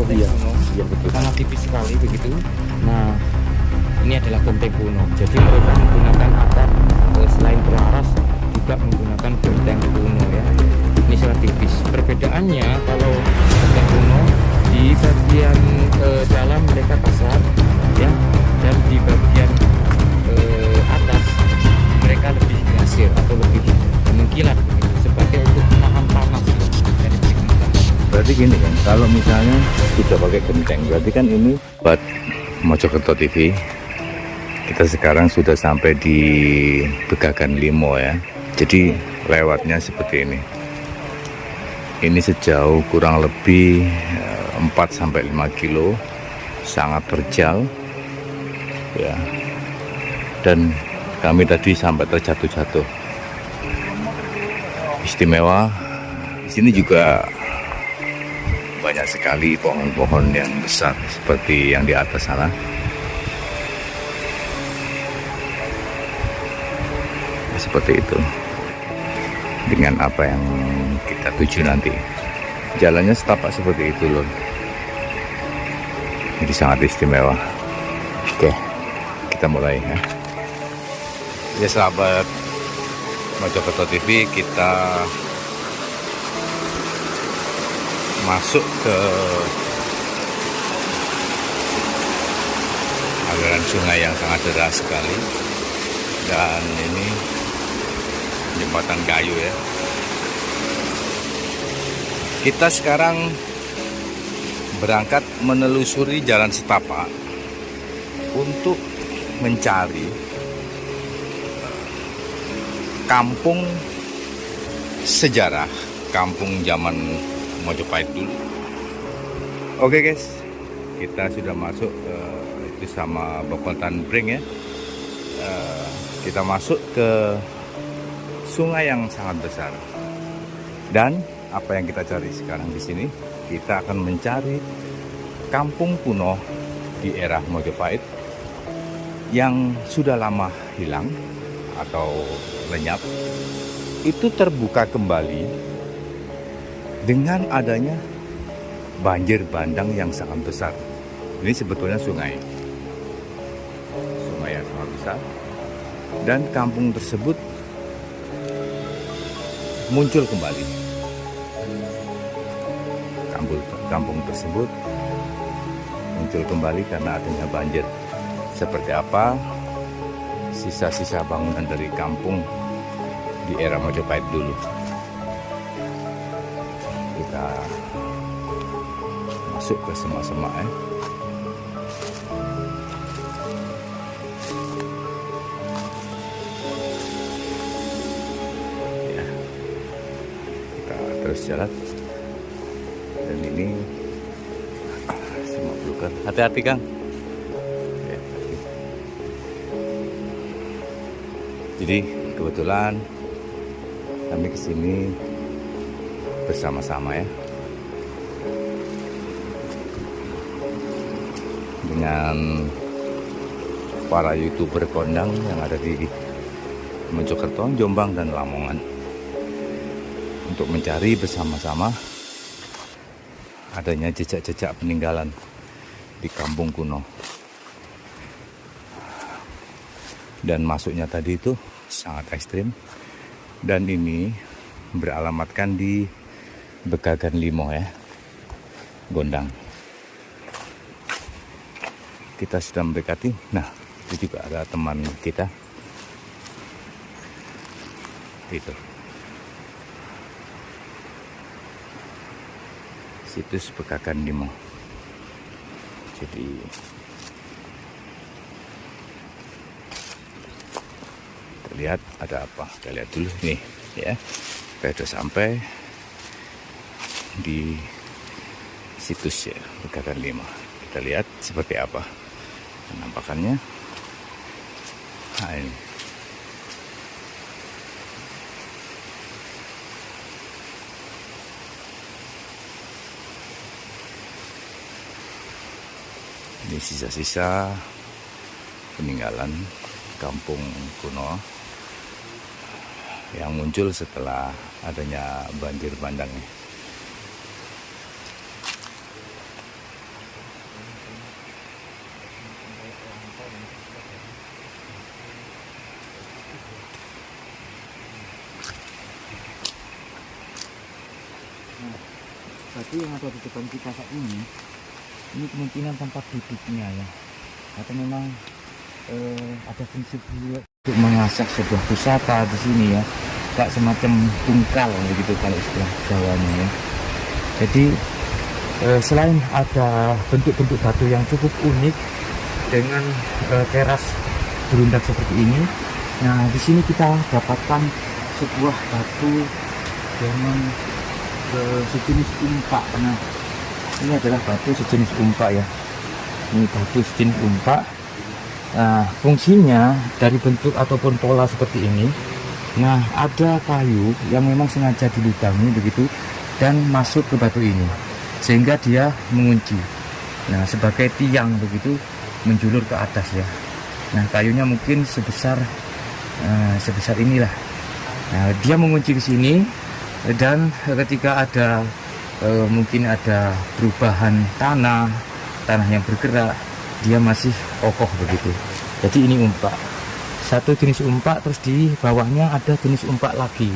genteng iya, kuno, iya betul. sangat tipis sekali begitu. Nah, ini adalah genteng kuno. Jadi mereka menggunakan atap selain pelaras juga menggunakan genteng kuno ya. Ini sangat tipis. Perbedaannya kalau genteng kuno di bagian dalam mereka kasar ya, dan di bagian atas mereka lebih gasir atau lebih mengkilat begitu, sebagai untuk menahan panas ya, dari lingkungan. Berarti gini kan, kalau misalnya sudah pakai genteng, berarti kan ini buat Mojokerto TV. Kita sekarang sudah sampai di Begagan Limo ya. Jadi lewatnya seperti ini. Ini sejauh kurang lebih 4-5 kilo, sangat terjal ya. Dan kami tadi sampai terjatuh-jatuh. Istimewa. Di sini juga banyak sekali pohon-pohon yang besar seperti yang di atas sana. Seperti itu. Dengan apa yang kita tuju nanti. Jalannya setapak seperti itu loh. Jadi sangat istimewa. Oke, kita mulai ya. Ya sahabat Mojokerto TV, kita masuk ke aliran sungai yang sangat deras sekali. Dan ini jembatan kayu ya. Kita sekarang berangkat menelusuri jalan setapak untuk mencari kampung sejarah, kampung zaman Mojopahit dulu. Oke guys, kita sudah masuk itu sama Bokoltan Brink ya. Kita masuk ke sungai yang sangat besar. Dan apa yang kita cari sekarang di sini? Kita akan mencari kampung kuno di era Mojopahit yang sudah lama hilang atau lenyap. Itu terbuka kembali dengan adanya banjir bandang yang sangat besar. Ini sebetulnya sungai yang sangat besar. Dan kampung tersebut muncul kembali. Kampung tersebut muncul kembali karena adanya banjir. Seperti apa sisa-sisa bangunan dari kampung di era Mojopahit dulu. Kita masuk ke semak-semak ya. Terus jalan. Dan ini semak belukar. Hati-hati Kang ya, hati. Jadi kebetulan kami kesini bersama-sama ya, dengan para YouTuber kondang yang ada di Mojokerto, Jombang, dan Lamongan, untuk mencari bersama-sama adanya jejak-jejak peninggalan di kampung kuno. Dan masuknya tadi itu sangat ekstrim. Dan ini beralamatkan di Begagan Limo ya, Gondang. Kita sudah mendekati. Nah, itu juga ada teman kita. Itu. Situs Begagan Limo. Jadi kita lihat ada apa. Kita lihat dulu nih ya. Kita sudah sampai di situs ya Begagan Limo. Kita lihat seperti apa penampakannya. Nah, ini. Ini sisa-sisa peninggalan kampung kuno yang muncul setelah adanya banjir bandang. Batu yang ada di depan kita saat ini kemungkinan tempat duduknya ya, atau memang ada fungsi untuk mengasah sebuah pusaka di sini ya, kayak semacam tungkal begitu kalau istilah Jawanya ya. Jadi selain ada bentuk-bentuk batu yang cukup unik dengan teras berundak seperti ini, nah di sini kita dapatkan sebuah batu dengan sejenis umpak. Nah ini adalah batu sejenis umpak ya, ini batu sejenis umpak. Nah fungsinya dari bentuk ataupun pola seperti ini, nah ada kayu yang memang sengaja dilubangi begitu dan masuk ke batu ini sehingga dia mengunci, nah sebagai tiang begitu menjulur ke atas ya. Nah kayunya mungkin sebesar inilah. Nah dia mengunci ke sini, dan ketika ada mungkin ada perubahan tanah yang bergerak, dia masih kokoh begitu. Jadi ini umpak, satu jenis umpak, terus di bawahnya ada jenis umpak lagi.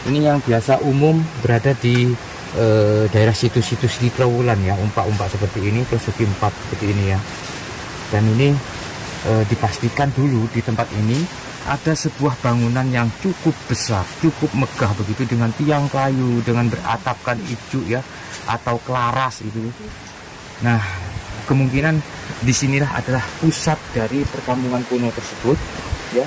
Ini yang biasa umum berada di daerah situs-situs di Trowulan ya, umpak-umpak seperti ini, persegi 4 seperti ini ya. Dan ini dipastikan dulu di tempat ini ada sebuah bangunan yang cukup besar, cukup megah begitu, dengan tiang kayu, dengan beratapkan ijuk ya, atau kelaras itu. Nah, kemungkinan disinilah adalah pusat dari perkampungan kuno tersebut ya,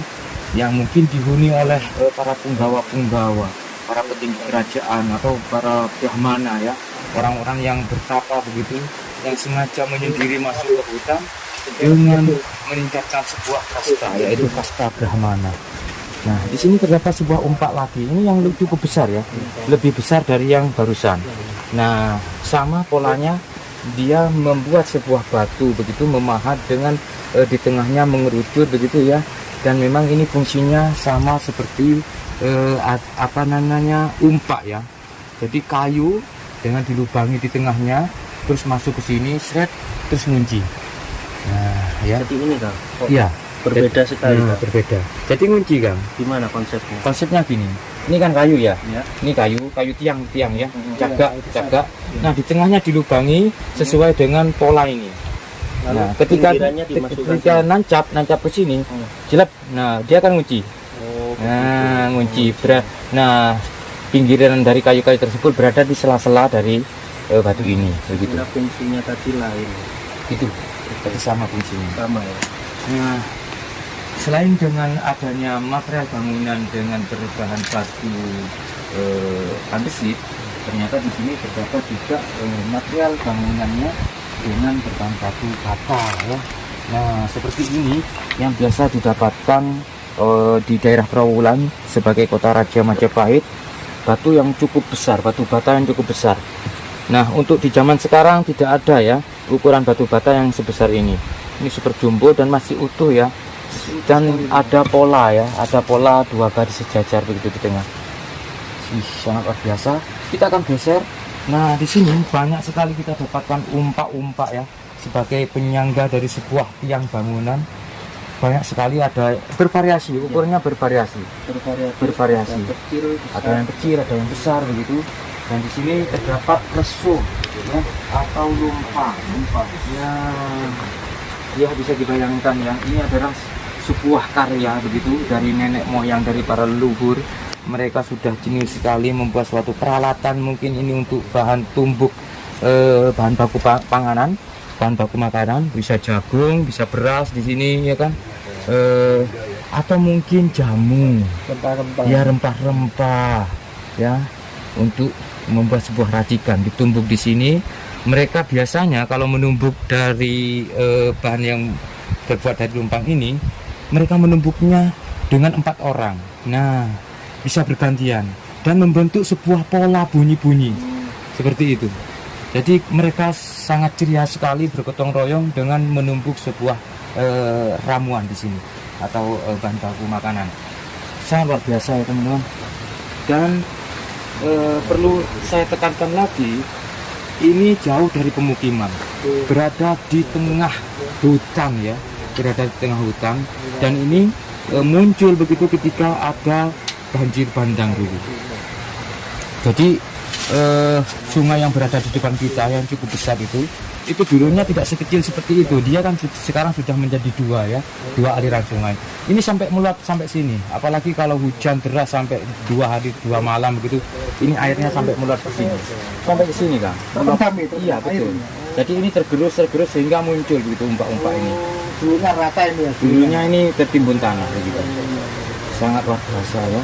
yang mungkin dihuni oleh para punggawa-punggawa, para petinggi kerajaan atau para brahmana ya, orang-orang yang bertapa begitu, yang sengaja menyendiri masuk ke hutan dengan meningkatkan sebuah kasta, yaitu kasta Brahmana. Nah, di sini terdapat sebuah umpak lagi, ini yang cukup besar ya, lebih besar dari yang barusan. Nah, sama polanya, dia membuat sebuah batu begitu memahat dengan di tengahnya mengerucut begitu ya, dan memang ini fungsinya sama seperti umpak ya. Jadi kayu dengan dilubangi di tengahnya, terus masuk ke sini, shred, terus ngunci. Nah, ya. Jadi ini Kang, Iya, berbeda sekali. Nah, berbeda. Jadi ngunci Kang. Gimana konsepnya? Konsepnya gini. Ini kan kayu ya. Ya. Ini kayu tiang ya. Cagak. Nah, di tengahnya dilubangi sesuai dengan pola ini. Lalu Nah, ketika nancap ke sini, jelek. Nah, dia akan ngunci. Oh, Nah, ngunci. Nah, pinggiran dari kayu-kayu tersebut berada di sela-sela dari batu ini begitu. Nah, fungsinya tadi lain. Itu jadi sama fungsinya. Sama ya. Nah, selain dengan adanya material bangunan dengan berbahan batu andesit, ternyata di sini terdapat juga material bangunannya dengan berbahan batu bata ya. Nah, seperti ini yang biasa didapatkan di daerah Trowulan sebagai kota Raja Majapahit, batu yang cukup besar, batu bata yang cukup besar. Nah, untuk di zaman sekarang tidak ada ya ukuran batu bata yang sebesar ini. Ini super jumbo dan masih utuh ya. Dan ada pola ya, ada pola 2 garis sejajar begitu di tengah. Sangat luar biasa. Kita akan geser. Nah, di sini banyak sekali kita dapatkan umpak-umpak ya, sebagai penyangga dari sebuah tiang bangunan. Banyak sekali, ada bervariasi, ukurannya bervariasi. Bervariasi. Ada yang kecil, ada yang besar begitu. Dan di sini terdapat lesung ya, atau lumpang ya, bisa dibayangkan ya, ini adalah sebuah karya begitu dari nenek moyang, dari para leluhur. Mereka sudah jenius sekali membuat suatu peralatan, mungkin ini untuk bahan tumbuk bahan baku panganan, bahan baku makanan, bisa jagung, bisa beras di sini ya kan, atau mungkin jamu, rempah-rempah ya, untuk membuat sebuah racikan ditumbuk di sini. Mereka biasanya kalau menumbuk dari bahan yang terbuat dari lumpang ini, mereka menumbuknya dengan 4 orang. Nah, bisa bergantian dan membentuk sebuah pola bunyi-bunyi seperti itu. Jadi mereka sangat ceria sekali bergotong royong dengan menumbuk sebuah ramuan di sini atau bahan baku makanan. Sangat luar biasa ya teman-teman. Dan perlu saya tekankan lagi, ini jauh dari pemukiman, berada di tengah hutan ya, berada di tengah hutan. Dan ini muncul begitu ketika ada banjir bandang dulu. Jadi sungai yang berada di depan kita yang cukup besar itu dulunya tidak sekecil seperti itu. Dia kan sekarang sudah menjadi dua ya, dua aliran sungai. Ini sampai meluap sampai sini. Apalagi kalau hujan deras sampai 2 hari 2 malam begitu, ini airnya sampai meluap ke sini. Sampai ke sini kan. Iya betul. Jadi ini tergerus sehingga muncul begitu umpak-umpak ini. Dulunya rata ini ya. Dulunya ini tertimbun tanah begitu. Sangat luar biasa ya.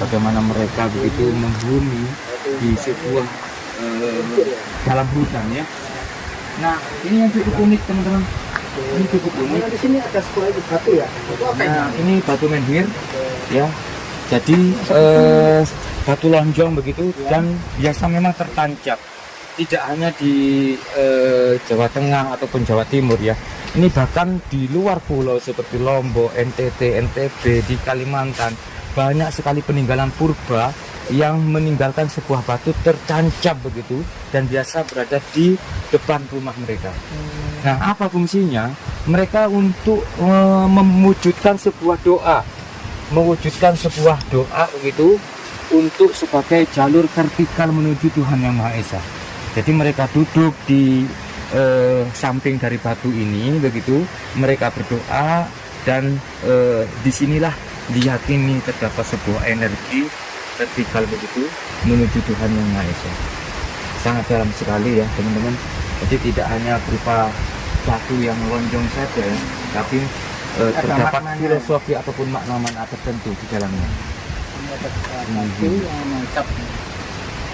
Bagaimana mereka begitu menghuni di sebuah dalam hutan ya. Nah, ini yang cukup unik teman-teman. Ini cukup unik. Di sini ada sebuah batu ya. Nah, ini batu menhir ya. Jadi batu lonjong begitu dan biasa memang tertancap. Tidak hanya di Jawa Tengah ataupun Jawa Timur ya. Ini bahkan di luar pulau seperti Lombok, NTT, NTB, di Kalimantan banyak sekali peninggalan purba yang meninggalkan sebuah batu tertancap begitu dan biasa berada di depan rumah mereka. Nah, apa fungsinya? Mereka untuk mewujudkan sebuah doa, begitu untuk sebagai jalur vertikal menuju Tuhan Yang Maha Esa. Jadi mereka duduk di samping dari batu ini begitu, mereka berdoa dan disinilah diyakini terdapat sebuah energi vertikal begitu menuju Tuhan Yang Maha Esa. Sangat dalam sekali ya teman-teman. Jadi tidak hanya berupa batu yang lonjong saja ya, tapi terdapat filosofi ataupun makna-makna tertentu di dalamnya.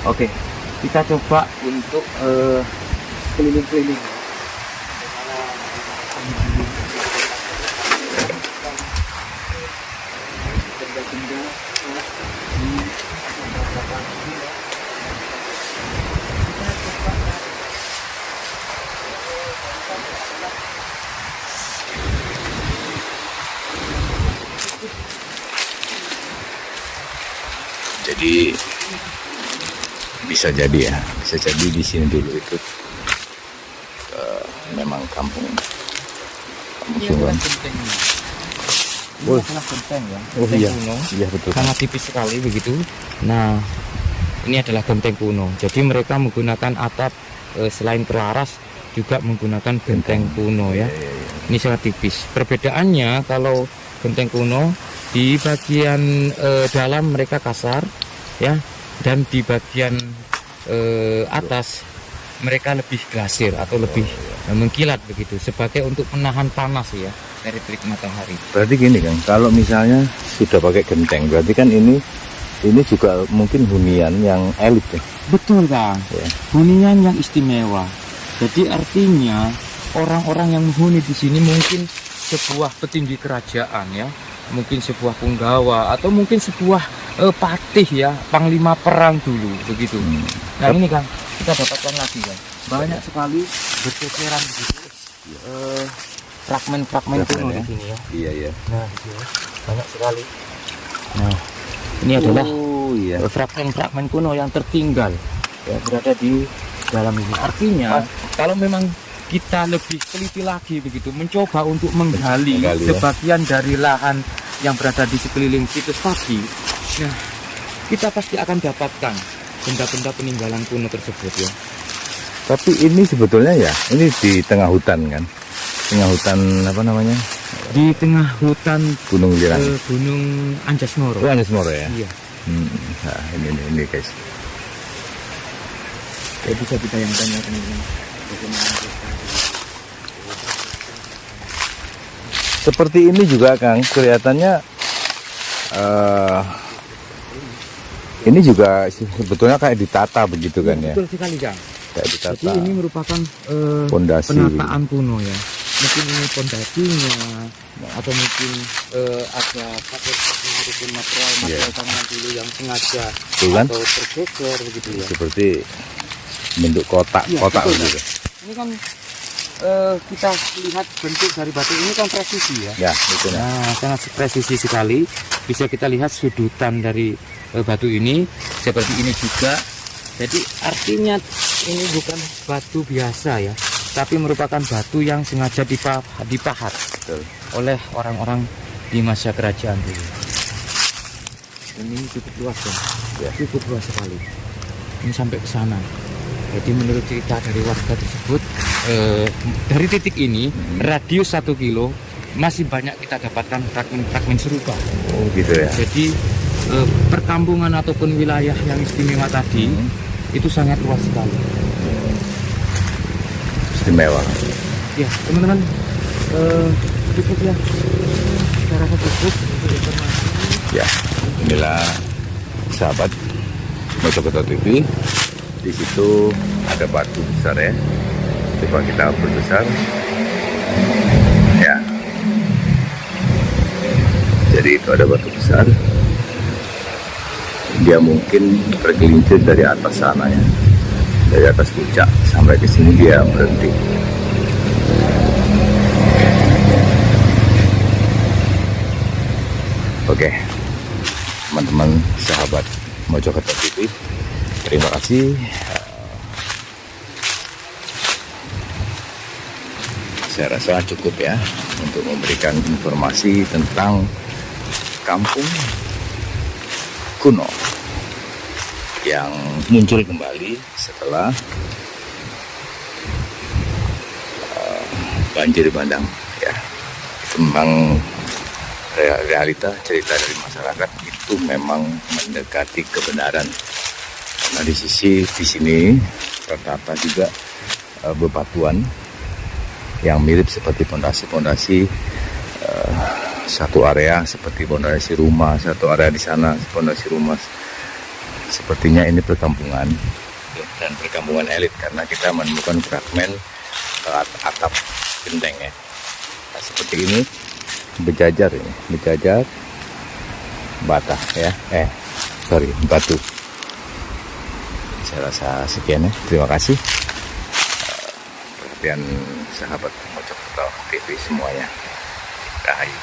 Oke, kita coba untuk keliling-keliling. Jadi bisa jadi di sini dulu itu memang kampung sungai. Oh, genteng ya. Oh Genteng iya, kuno. iya betul. Sangat tipis sekali begitu. Nah, ini adalah genteng kuno. Jadi mereka menggunakan atap selain telaras juga menggunakan genteng kuno ya. Ini sangat tipis. Perbedaannya kalau genteng kuno di bagian dalam mereka kasar ya, dan di bagian atas mereka lebih glasir atau lebih mengkilat begitu sebagai untuk menahan panas ya dari terik matahari. Berarti gini kan, kalau misalnya sudah pakai genteng, berarti kan ini juga mungkin hunian yang elit ya. Betul Kang, Ya. hunian yang istimewa. Jadi artinya orang-orang yang menghuni di sini mungkin sebuah petinggi kerajaan ya, mungkin sebuah punggawa atau mungkin sebuah patih ya, panglima perang dulu begitu. Nah ini Kang, kita dapatkan lagi kan, banyak sekali berceceran begitu fragmen-fragmen kuno ya. di sini ya. Iya iya. Nah di sini banyak sekali. Nah ini adalah iya. fragmen-fragmen kuno yang tertinggal ya, berada di dalam ini. Artinya kalau memang kita lebih teliti lagi begitu, mencoba untuk menggali ya. sebagian dari lahan yang berada di sekeliling situs tadi, nah kita pasti akan dapatkan benda-benda peninggalan kuno tersebut ya. Tapi ini sebetulnya ya, ini di tengah hutan kan, tengah hutan apa namanya? Di tengah hutan Gunung Lirang. Gunung Anjas-Moro. Oh, Anjas-Moro ya. Iya. Nah, ini guys. Ya, bisa ditayangkan ya teman-teman. Bagaimana Seperti ini juga Kang, kelihatannya ini juga sebetulnya kayak ditata begitu kan ya. betul sekali Kang. Kayak ditata. Jadi ini merupakan Pondasi. penataan kuno ya. Mungkin ini pondasinya atau mungkin ada ataupun material bangunan dulu yang sengaja Betul kan? atau tergeser begitu ya. Seperti bentuk kotak, Iya, kotak betul, begitu. Ini kan kita lihat bentuk dari batu ini kan presisi ya. Ya, betul. Nah, sangat presisi sekali. Bisa kita lihat sudutan dari batu ini seperti ini juga. Jadi artinya ini bukan batu biasa ya, tapi merupakan batu yang sengaja dipahat oleh orang-orang di masa kerajaan dulu. Dan ini cukup luas ya, cukup luas sekali. ini sampai ke sana. Jadi menurut cerita dari warga tersebut, dari titik ini radius 1 kilo masih banyak kita dapatkan fragmen-fragmen serupa. Oh gitu ya. Jadi perkampungan ataupun wilayah yang istimewa tadi itu sangat luas sekali. Istimewa. Ya teman-teman, cukup ya. Saya rasa cukup untuk informasi. Ya, inilah sahabat Mojokerto TV. Di situ ada batu besar ya. Coba kita perbesar. Ya. Jadi itu ada batu besar. Dia mungkin tergelincir dari atas sana ya. Dari atas puncak sampai ke sini dia berhenti. Oke, teman-teman sahabat Mojokerto TV, terima kasih. Saya rasa cukup ya untuk memberikan informasi tentang kampung kuno yang muncul kembali setelah banjir bandang ya. Itu memang realita cerita dari masyarakat itu memang mendekati kebenaran. Nah di sini terdapat juga bebatuan yang mirip seperti pondasi-pondasi satu area seperti pondasi rumah, satu area di sana pondasi rumah. Sepertinya ini perkampungan dan perkampungan elit karena kita menemukan fragmen atap genteng ya. Nah, seperti ini berjajar bata ya. Batu. Saya rasa sekian ya. Terima kasih perhatian sahabat Mojokerto TV semuanya. Rahayu.